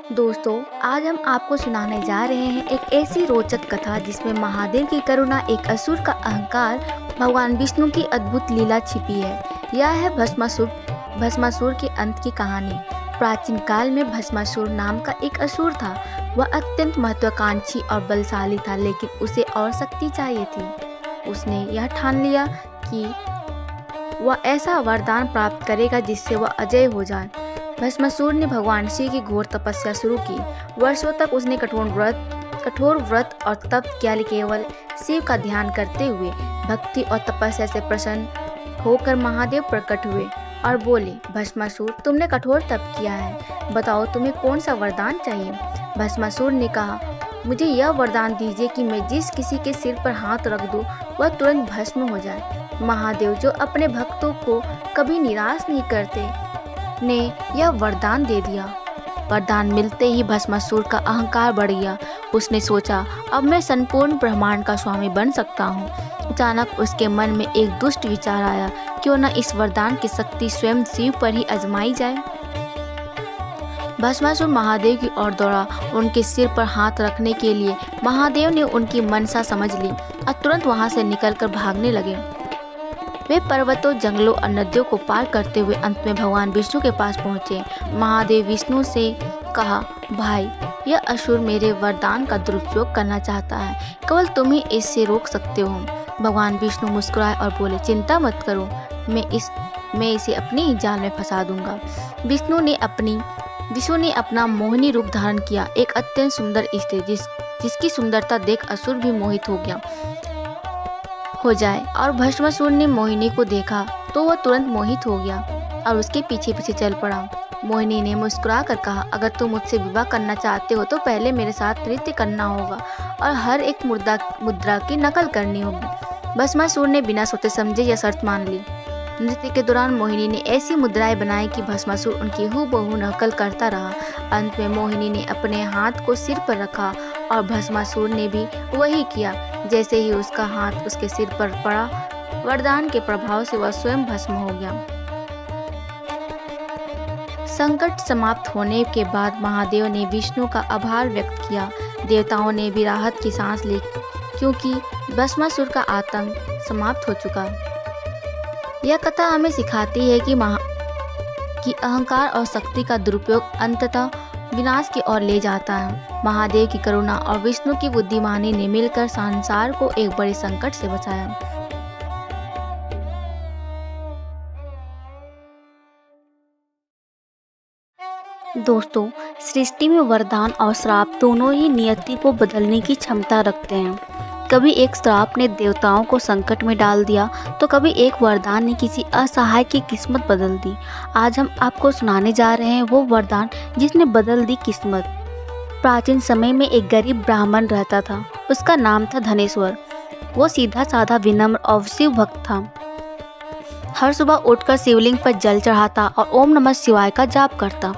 दोस्तों, आज हम आपको सुनाने जा रहे हैं एक ऐसी रोचक कथा जिसमें महादेव की करुणा, एक असुर का अहंकार, भगवान विष्णु की अद्भुत लीला छिपी है। यह है भस्मासुर के अंत की कहानी। प्राचीन काल में भस्मासुर नाम का एक असुर था। वह अत्यंत महत्वाकांक्षी और बलशाली था, लेकिन उसे और शक्ति चाहिए थी। उसने यह ठान लिया कि वह ऐसा वरदान प्राप्त करेगा जिससे वह अजय हो जाए। भस्मासुर ने भगवान शिव की घोर तपस्या शुरू की। वर्षों तक उसने कठोर व्रत और तप किया, केवल शिव का ध्यान करते हुए। भक्ति और तपस्या से प्रसन्न होकर महादेव प्रकट हुए और बोले, भस्मासुर, तुमने कठोर तप किया है, बताओ तुम्हें कौन सा वरदान चाहिए। भस्मासुर ने कहा, मुझे यह वरदान दीजिए कि मैं जिस किसी के सिर पर हाथ रख दूं वह तुरंत भस्म हो जाए। महादेव, जो अपने भक्तों को कभी निराश नहीं करते, ने यह वरदान दे दिया। वरदान मिलते ही भस्मासुर का अहंकार बढ़ गया। उसने सोचा, अब मैं संपूर्ण ब्रह्मांड का स्वामी बन सकता हूँ। अचानक उसके मन में एक दुष्ट विचार आया, क्यों न इस वरदान की शक्ति स्वयं शिव पर ही आजमाई जाए। भस्मासुर महादेव की ओर दौड़ा। उनके सिर पर हाथ रखने के लिए महादेव ने उनकी मनसा समझ ली और तुरंत वहां से निकलकर भागने लगे। वे पर्वतों, जंगलों और नदियों को पार करते हुए अंत में भगवान विष्णु के पास पहुंचे। महादेव विष्णु से कहा, भाई, यह असुर मेरे वरदान का दुरुपयोग करना चाहता है, केवल तुम ही इससे रोक सकते हो। भगवान विष्णु मुस्कुराए और बोले, चिंता मत करो, मैं इसे अपनी ही जाल में फंसा दूंगा। विष्णु ने अपना मोहिनी रूप धारण किया। एक अत्यंत सुंदर स्त्री जिसकी सुंदरता देख असुर भी मोहित हो जाए। और भस्मासुर ने मोहिनी को देखा तो वह तुरंत मोहित हो गया और उसके पीछे पीछे चल पड़ा। मोहिनी ने मुस्कुरा कर कहा, अगर तुम मुझसे विवाह करना चाहते हो तो पहले मेरे साथ नृत्य करना होगा और हर एक मुद्रा की नकल करनी होगी। भस्मासुर ने बिना सोचे समझे यह शर्त मान ली। नृत्य के दौरान मोहिनी ने ऐसी मुद्राएं बनाई कि भस्मासुर उनकी हूबहू नकल करता रहा। अंत में मोहिनी ने अपने हाथ को सिर पर रखा और भस्मासुर ने भी वही किया। जैसे ही उसका हाथ उसके सिर पर पड़ा, वरदान के प्रभाव से वह स्वयं भस्म हो गया। संकट समाप्त होने के बाद महादेव ने विष्णु का आभार व्यक्त किया। देवताओं ने भी राहत की सांस ली, क्योंकि भस्मासुर का आतंक समाप्त हो चुका। यह कथा हमें सिखाती है कि अहंकार और शक्ति का दुरुपयोग अंततः विनाश की ओर ले जाता है। महादेव की करुणा और विष्णु की बुद्धिमानी ने मिलकर संसार को एक बड़े संकट से बचाया। दोस्तों, सृष्टि में वरदान और श्राप दोनों ही नियति को बदलने की क्षमता रखते हैं। कभी एक श्राप ने देवताओं को संकट में डाल दिया, तो कभी एक वरदान ने किसी असहाय की किस्मत बदल दी। आज हम आपको सुनाने जा रहे हैं वो वरदान जिसने बदल दी किस्मत। प्राचीन समय में एक गरीब ब्राह्मण रहता था। उसका नाम था धनेश्वर। वो सीधा साधा, विनम्र और शिव भक्त था। हर सुबह उठकर शिवलिंग पर जल चढ़ाता और ओम नमः शिवाय का जाप करता।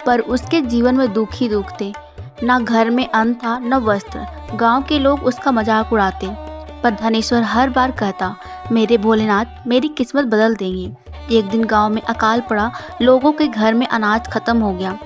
पर उसके जीवन में दुख ही दुख थे। न घर में अन्न था, न वस्त्र। गांव के लोग उसका मजाक उड़ाते, पर धनेश्वर हर बार कहता, मेरे भोलेनाथ मेरी किस्मत बदल देंगे। एक दिन गांव में अकाल पड़ा। लोगों के घर में अनाज खत्म हो गया।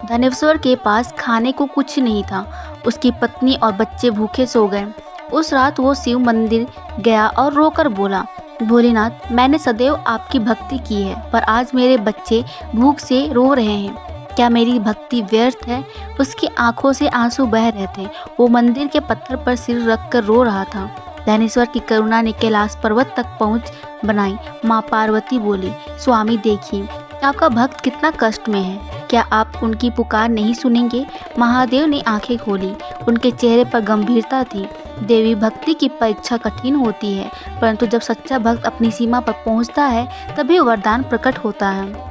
धनेश्वर के पास खाने को कुछ नहीं था। उसकी पत्नी और बच्चे भूखे सो गए। उस रात वो शिव मंदिर गया और रोकर बोला, भोलेनाथ, मैंने सदैव आपकी भक्ति की है, पर आज मेरे बच्चे भूख से रो रहे हैं। क्या मेरी भक्ति व्यर्थ है? उसकी आंखों से आंसू बह रहे थे। वो मंदिर के पत्थर पर सिर रखकर रो रहा था। धनेश्वर की करुणा ने कैलाश पर्वत तक पहुंच बनाई। माँ पार्वती बोली, स्वामी देखिए, आपका भक्त कितना कष्ट में है, क्या आप उनकी पुकार नहीं सुनेंगे? महादेव ने आंखें खोली। उनके चेहरे पर गंभीरता थी। देवी भक्ति की परीक्षा कठिन होती है, परंतु जब सच्चा भक्त अपनी सीमा पर पहुंचता है तभी वरदान प्रकट होता है।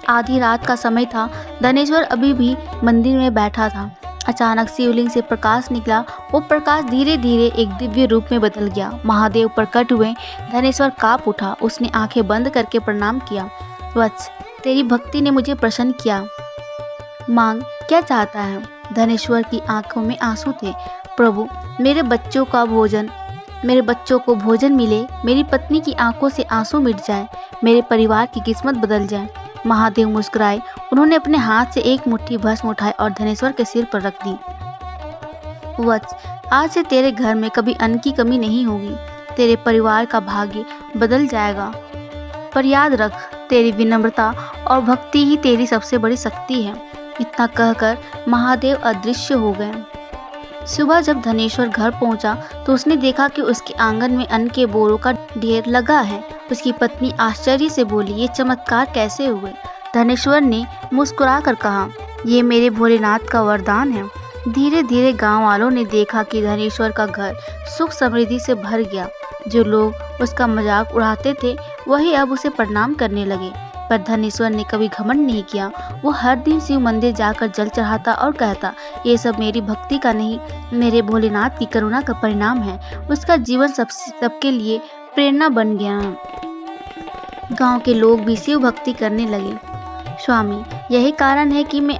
आधी रात का समय था। धनेश्वर अभी भी मंदिर में बैठा था। अचानक शिवलिंग से प्रकाश निकला। वो प्रकाश धीरे धीरे एक दिव्य रूप में बदल गया। महादेव प्रकट हुए। धनेश्वर कांप उठा। उसने आंखें बंद करके प्रणाम किया। वत्स, तेरी भक्ति ने मुझे प्रसन्न किया। मांग, क्या चाहता है? धनेश्वर की आंखों में आंसू थे। प्रभु, मेरे बच्चों को भोजन मिले, मेरी पत्नी की आंखों से आंसू मिट जाए, मेरे परिवार की किस्मत बदल जाए। महादेव मुस्कुराए उन्होंने अपने हाथ से एक मुट्ठी भस्म उठाई और धनेश्वर के सिर पर रख दी। वत्स, आज से तेरे घर में कभी अन्न की कमी नहीं होगी। तेरे परिवार का भाग्य बदल जाएगा। पर याद रख, तेरी विनम्रता और भक्ति ही तेरी सबसे बड़ी शक्ति है। इतना कहकर महादेव अदृश्य हो गए। सुबह जब धनेश्वर घर पहुंचा तो उसने देखा कि उसके आंगन में अन्न के बोरों का ढेर लगा है। उसकी पत्नी आश्चर्य से बोली, ये चमत्कार कैसे हुए? धनेश्वर ने मुस्कुरा कर कहा, ये मेरे भोलेनाथ का वरदान है। धीरे धीरे गांव वालों ने देखा कि धनेश्वर का घर सुख समृद्धि से भर गया। जो लोग उसका मजाक उड़ाते थे वही अब उसे प्रणाम करने लगे। पर धनेश्वर ने कभी घमंड नहीं किया। वो हर दिन शिव मंदिर जाकर जल चढ़ाता और कहता, ये सब मेरी भक्ति का नहीं, मेरे भोलेनाथ की करुणा का परिणाम है। उसका जीवन सबके लिए प्रेरणा बन गया है। गांव के लोग भी शिव भक्ति करने लगे। स्वामी, यही कारण है कि मैं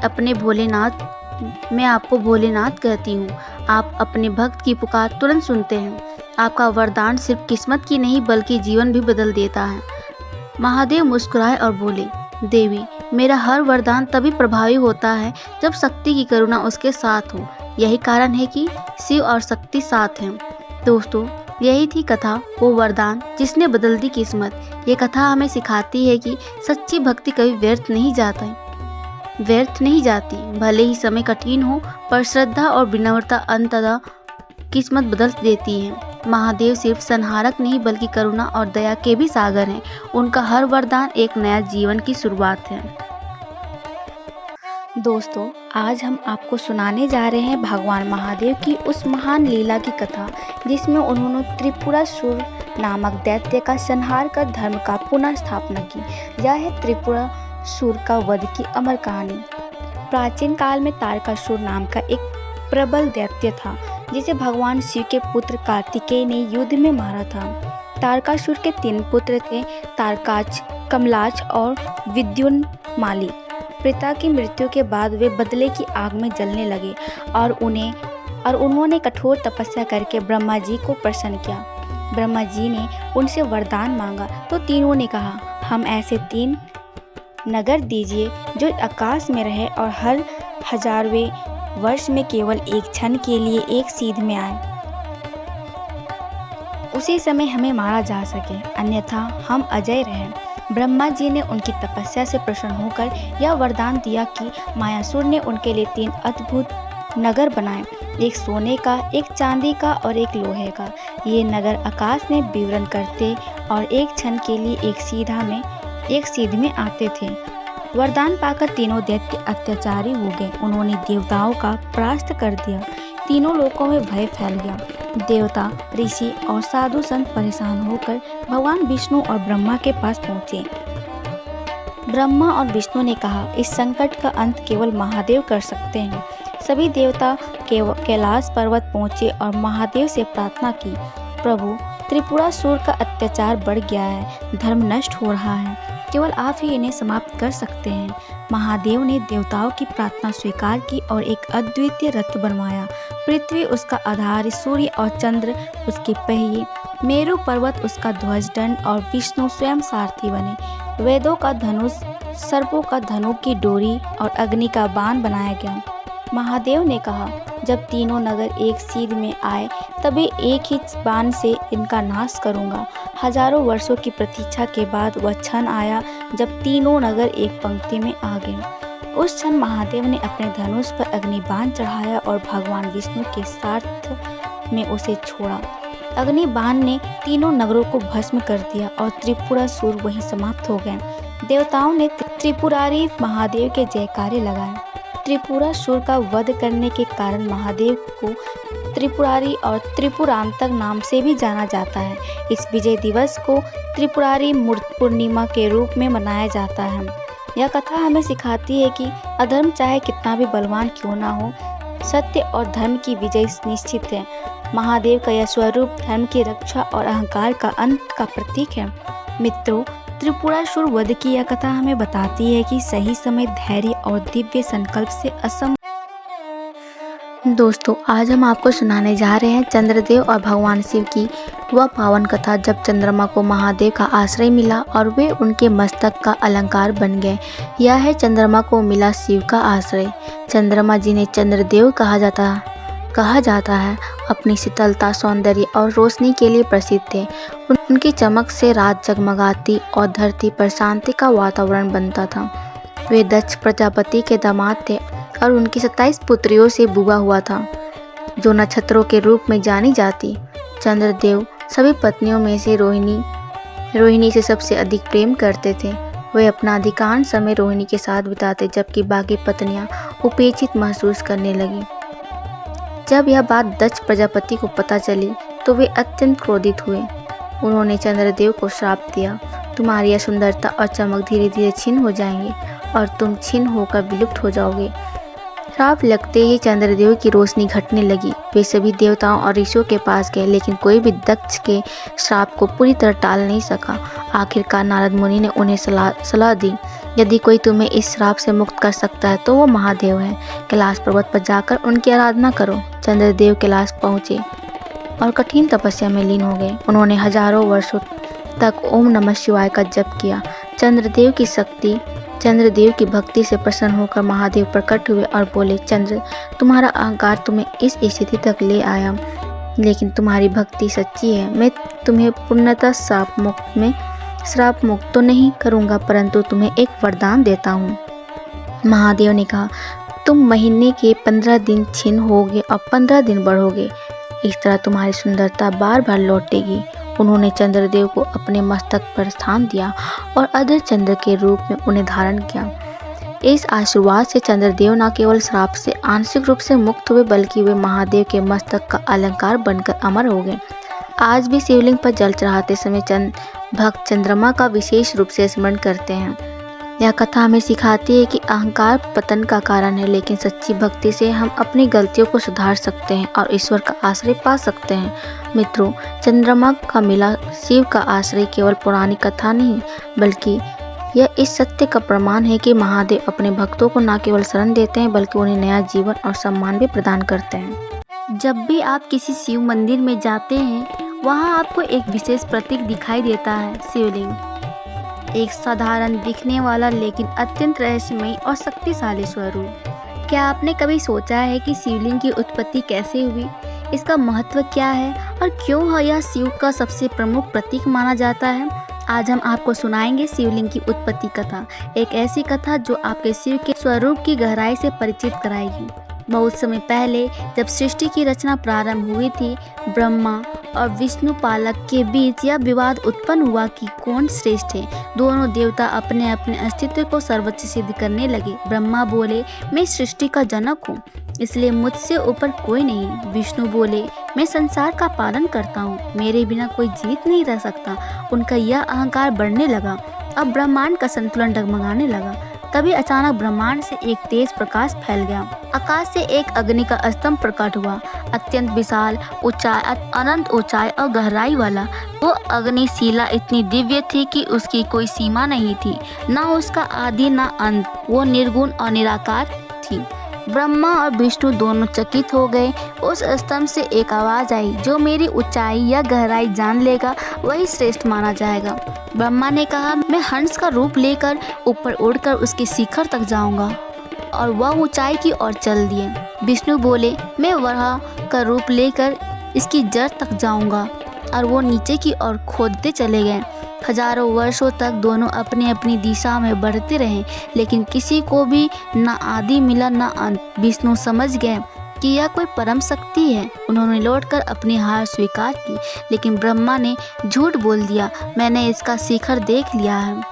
आपको भोलेनाथ कहती हूँ। आप अपने भक्त की पुकार तुरंत सुनते हैं। आपका वरदान सिर्फ किस्मत की नहीं बल्कि जीवन भी बदल देता है। महादेव मुस्कुराए और बोले, देवी, मेरा हर वरदान तभी प्रभावी होता है जब शक्ति की करुणा उसके साथ हो। यही कारण है कि शिव और शक्ति साथ हैं। दोस्तों, यही थी कथा, वो वरदान जिसने बदल दी किस्मत। ये कथा हमें सिखाती है कि सच्ची भक्ति कभी व्यर्थ नहीं जाती। भले ही समय कठिन हो, पर श्रद्धा और विनम्रता अंततः किस्मत बदल देती है। महादेव सिर्फ संहारक नहीं बल्कि करुणा और दया के भी सागर हैं। उनका हर वरदान एक नया जीवन की शुरुआत है। दोस्तों, आज हम आपको सुनाने जा रहे हैं भगवान महादेव की उस महान लीला की कथा जिसमें उन्होंने त्रिपुरासुर नामक दैत्य का संहार कर धर्म का पुनः स्थापना की। यह है त्रिपुरासुर का वध की अमर कहानी। प्राचीन काल में तारकासुर नाम का एक प्रबल दैत्य था जिसे भगवान शिव के पुत्र कार्तिकेय ने युद्ध में मारा था। तारकासुर के 3 पुत्र थे, तारकाच, कमलाच और विद्युन्माली। पिता की मृत्यु के बाद वे बदले की आग में जलने लगे और उन्होंने कठोर तपस्या करके ब्रह्मा जी को प्रसन्न किया। ब्रह्मा जी ने उनसे वरदान मांगा तो तीनों ने कहा, हम ऐसे 3 नगर दीजिए जो आकाश में रहे और हर 1000वें वर्ष में केवल एक क्षण के लिए एक सीध में आए। उसी समय हमें मारा जा सके, अन्यथा हम अजय रहें। ब्रह्मा जी ने उनकी तपस्या से प्रसन्न होकर यह वरदान दिया कि मायासुर ने उनके लिए 3 अद्भुत नगर बनाए, एक सोने का, एक चांदी का और एक लोहे का। ये नगर आकाश में विवरण करते और एक क्षण के लिए एक सीध में आते थे। वरदान पाकर तीनों दैत्य अत्याचारी हो गए। उन्होंने देवताओं का परास्त कर दिया। तीनों लोकों में भय फैल गया। देवता, ऋषि और साधु संत परेशान होकर भगवान विष्णु और ब्रह्मा के पास पहुँचे। ब्रह्मा और विष्णु ने कहा, इस संकट का अंत केवल महादेव कर सकते हैं। सभी देवता कैलाश पर्वत पहुँचे और महादेव से प्रार्थना की, प्रभु, त्रिपुरासुर का अत्याचार बढ़ गया है, धर्म नष्ट हो रहा है, केवल आप ही इन्हें समाप्त कर सकते हैं। महादेव ने देवताओं की प्रार्थना स्वीकार की और एक अद्वितीय रथ बनवाया। पृथ्वी उसका आधार, सूर्य और चंद्र उसके पहिए, मेरु पर्वत उसका ध्वज दंड और विष्णु स्वयं सारथी बने। वेदों का धनुष, सर्पों का धनुष की डोरी और अग्नि का बाण बनाया गया। महादेव ने कहा, जब तीनों नगर एक सीध में आए तभी एक ही बाण से इनका नाश करूंगा। हजारों वर्षों की प्रतीक्षा के बाद वह क्षण आया जब तीनों नगर एक पंक्ति में आ गए। उस क्षण महादेव ने अपने धनुष पर अग्नि बाण चढ़ाया और भगवान विष्णु के साथ में उसे छोड़ा। अग्नि बाण ने तीनों नगरों को भस्म कर दिया और त्रिपुरासुर वहीं समाप्त हो गए। देवताओं ने त्रिपुरारी महादेव के जयकारे लगाए। त्रिपुरासुर का वध करने के कारण महादेव को त्रिपुरारी और त्रिपुरांतक नाम से भी जाना जाता है। इस विजय दिवस को त्रिपुरारी पूर्णिमा के रूप में मनाया जाता है। यह कथा हमें सिखाती है कि अधर्म चाहे कितना भी बलवान क्यों ना हो, सत्य और धर्म की विजय निश्चित है। महादेव का यह स्वरूप धर्म की रक्षा और अहंकार का अंत का प्रतीक है। मित्रों, त्रिपुरासुर वध की यह कथा हमें बताती है कि सही समय, धैर्य और दिव्य संकल्प से दोस्तों, आज हम आपको सुनाने जा रहे हैं चंद्रदेव और भगवान शिव की वह पावन कथा जब चंद्रमा को महादेव का आश्रय मिला और वे उनके मस्तक का अलंकार बन गए। यह है चंद्रमा को मिला शिव का आश्रय। चंद्रमा जिन्हें चंद्रदेव कहा जाता है, अपनी शीतलता, सौंदर्य और रोशनी के लिए प्रसिद्ध थे। उनकी चमक से रात जगमगाती और धरती पर शांति का वातावरण बनता था। वे दक्ष प्रजापति के दामाद थे और उनकी 27 पुत्रियों से बुआ हुआ था, जो नक्षत्रों के रूप में जानी जाती। चंद्रदेव सभी पत्नियों में से रोहिणी से सबसे अधिक प्रेम करते थे। वे अपना अधिकांश समय रोहिणी के साथ बिताते, जबकि बाकी पत्नियां उपेक्षित महसूस करने लगीं। जब यह बात दक्ष प्रजापति को पता चली तो वे अत्यंत क्रोधित हुए। उन्होंने चंद्रदेव को श्राप दिया, तुम्हारी यह सुंदरता और चमक धीरे धीरे छिन्न हो जाएंगे और तुम छिन्न होकर विलुप्त हो जाओगे। श्राप लगते ही चंद्रदेव की रोशनी घटने लगी। वे सभी देवताओं और ऋषियों के पास गए, लेकिन कोई भी दक्ष के श्राप को पूरी तरह टाल नहीं सका। आखिरकार नारद मुनि ने उन्हें सलाह दी, यदि कोई तुम्हें इस श्राप से मुक्त कर सकता है तो वो महादेव है। कैलाश पर्वत पर जाकर उनकी आराधना करो। चंद्रदेव कैलाश पहुँचे और कठिन तपस्या में लीन हो गए। उन्होंने हजारों वर्षों तक ओम नमः शिवाय का जप किया। चंद्रदेव की भक्ति से प्रसन्न होकर महादेव प्रकट हुए और बोले, चंद्र, तुम्हारा अहंकार तुम्हें इस स्थिति तक ले आया, लेकिन तुम्हारी भक्ति सच्ची है। मैं तुम्हें पूर्णतः श्राप मुक्त तो नहीं करूँगा, परंतु तुम्हें एक वरदान देता हूँ। महादेव ने कहा, तुम महीने के 15 दिन छिन्न होगे और 15 दिन बढ़ोगे। इस तरह तुम्हारी सुंदरता बार बार लौटेगी। उन्होंने चंद्रदेव को अपने मस्तक पर स्थान दिया और अर्ध चंद्र के रूप में उन्हें धारण किया। इस आशीर्वाद से चंद्रदेव न केवल श्राप से आंशिक रूप से मुक्त हुए, बल्कि वे महादेव के मस्तक का अलंकार बनकर अमर हो गए। आज भी शिवलिंग पर जल चढ़ाते समय भक्त चंद्रमा का विशेष रूप से स्मरण करते हैं। यह कथा हमें सिखाती है कि अहंकार पतन का कारण है, लेकिन सच्ची भक्ति से हम अपनी गलतियों को सुधार सकते हैं और ईश्वर का आश्रय पा सकते हैं। मित्रों, चंद्रमा का मिला शिव का आश्रय केवल पुरानी कथा नहीं, बल्कि यह इस सत्य का प्रमाण है कि महादेव अपने भक्तों को न केवल शरण देते हैं, बल्कि उन्हें नया जीवन और सम्मान भी प्रदान करते हैं। जब भी आप किसी शिव मंदिर में जाते हैं, वहाँ आपको एक विशेष प्रतीक दिखाई देता है, शिवलिंग। एक साधारण दिखने वाला लेकिन अत्यंत रहस्यमयी और शक्तिशाली स्वरूप। क्या आपने कभी सोचा है कि शिवलिंग की उत्पत्ति कैसे हुई, इसका महत्व क्या है और क्यों यह शिव का सबसे प्रमुख प्रतीक माना जाता है? आज हम आपको सुनाएंगे शिवलिंग की उत्पत्ति कथा, एक ऐसी कथा जो आपके शिव के स्वरूप की गहराई से परिचित कराएगी। बहुत समय पहले जब सृष्टि की रचना प्रारंभ हुई थी, ब्रह्मा और विष्णु पालक के बीच यह विवाद उत्पन्न हुआ कि कौन श्रेष्ठ है। दोनों देवता अपने अपने अस्तित्व को सर्वोच्च सिद्ध करने लगे। ब्रह्मा बोले, मैं सृष्टि का जनक हूँ, इसलिए मुझसे ऊपर कोई नहीं। विष्णु बोले, मैं संसार का पालन करता हूँ, मेरे बिना कोई जीवित नहीं रह सकता। उनका यह अहंकार बढ़ने लगा। अब ब्रह्मांड का संतुलन डगमगाने लगा। तभी अचानक ब्रह्मांड से एक तेज प्रकाश फैल गया। आकाश से एक अग्नि का स्तंभ प्रकट हुआ, अत्यंत विशाल, ऊंचाई, अनंत ऊंचाई और गहराई वाला। वो अग्निशिला इतनी दिव्य थी कि उसकी कोई सीमा नहीं थी, ना उसका आदि ना अंत। वो निर्गुण और निराकार थी। ब्रह्मा और विष्णु दोनों चकित हो गए। उस स्तंभ से एक आवाज आई, जो मेरी ऊंचाई या गहराई जान लेगा वही श्रेष्ठ माना जाएगा। ब्रह्मा ने कहा, मैं हंस का रूप लेकर ऊपर उड़कर उसके शिखर तक जाऊंगा, और वह ऊंचाई की ओर चल दिए। विष्णु बोले, मैं वराह का रूप लेकर इसकी जड़ तक जाऊंगा, और वो नीचे की ओर खोदते चले गए। हजारों वर्षों तक दोनों अपनी अपनी दिशा में बढ़ते रहे, लेकिन किसी को भी न आदि मिला न अंत। विष्णु समझ गए कि यह कोई परम शक्ति है। उन्होंने लौटकर अपनी हार स्वीकार की, लेकिन ब्रह्मा ने झूठ बोल दिया, मैंने इसका शिखर देख लिया है।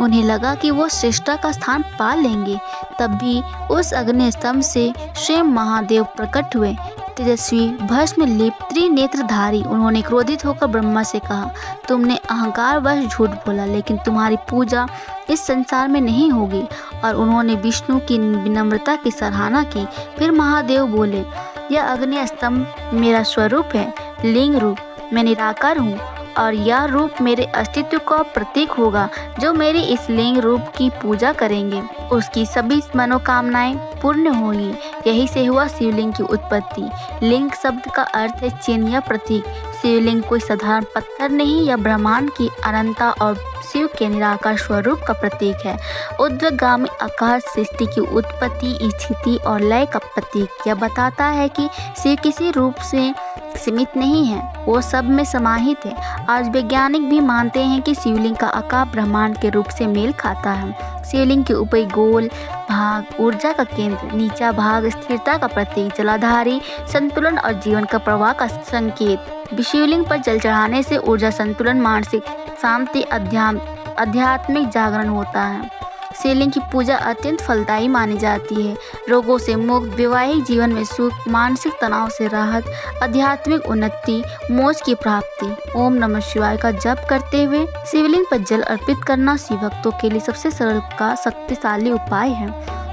उन्हें लगा कि वो श्रेष्ठता का स्थान पा लेंगे। तब भी उस अग्नि स्तंभ से स्वयं महादेव प्रकट हुए, तेजस्वी, भस्म लिप्त, त्रिनेत्रधारी। उन्होंने क्रोधित होकर ब्रह्मा से कहा, तुमने अहंकारवश झूठ बोला, लेकिन तुम्हारी पूजा इस संसार में नहीं होगी। और उन्होंने विष्णु की विनम्रता की सराहना की। फिर महादेव बोले, यह अग्नि स्तंभ मेरा स्वरूप है, लिंग रूप। मैं निराकार हूँ और यह रूप मेरे अस्तित्व का प्रतीक होगा। जो मेरे इस लिंग रूप की पूजा करेंगे उसकी सभी मनोकामनाएं पूर्ण होंगी। यही से हुआ शिवलिंग की उत्पत्ति। लिंग शब्द का अर्थ है चिन्ह या प्रतीक। शिवलिंग कोई साधारण पत्थर नहीं, यह ब्रह्मांड की अनंतता और शिव के निराकार स्वरूप का प्रतीक है। ऊर्ध्वगामी आकाश सृष्टि की उत्पत्ति, स्थिति और लय का प्रतीक। यह बताता है कि शिव किसी रूप से सीमित नहीं है, वो सब में समाहित है। आज वैज्ञानिक भी मानते हैं कि शिवलिंग का आकार ब्रह्मांड के रूप से मेल खाता है। शिवलिंग के ऊपरी गोल भाग ऊर्जा का केंद्र, नीचा भाग स्थिरता का प्रतीक, जलाधारी संतुलन और जीवन का प्रवाह का संकेत। शिवलिंग पर जल चढ़ाने से ऊर्जा संतुलन, मानसिक शांति, आध्यात्मिक जागरण होता है। शिवलिंग की पूजा अत्यंत फलदायी मानी जाती है। रोगों से मुक्त, वैवाहिक जीवन में सुख, मानसिक तनाव से राहत, आध्यात्मिक उन्नति, मोक्ष की प्राप्ति। ओम नमः शिवाय का जप करते हुए शिवलिंग पर जल अर्पित करना शिव भक्तों के लिए सबसे सरल का शक्तिशाली उपाय है।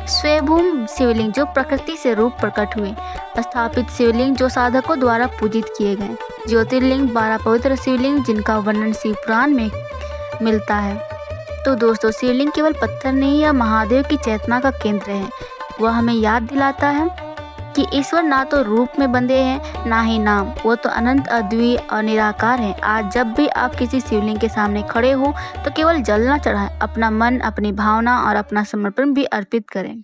स्वयंभू शिवलिंग जो प्रकृति से रूप प्रकट हुए। स्थापित शिवलिंग जो साधकों द्वारा पूजित किए गए। ज्योतिर्लिंग 12 पवित्र शिवलिंग जिनका वर्णन शिव पुराण में मिलता है। तो दोस्तों, शिवलिंग केवल पत्थर नहीं या महादेव की चेतना का केंद्र है। वह हमें याद दिलाता है कि ईश्वर ना तो रूप में बंधे हैं, ना ही नाम। वो तो अनंत, अद्वितीय और निराकार है। आज जब भी आप किसी शिवलिंग के सामने खड़े हो तो केवल जल न चढ़ाएं, अपना मन, अपनी भावना और अपना समर्पण भी अर्पित करें।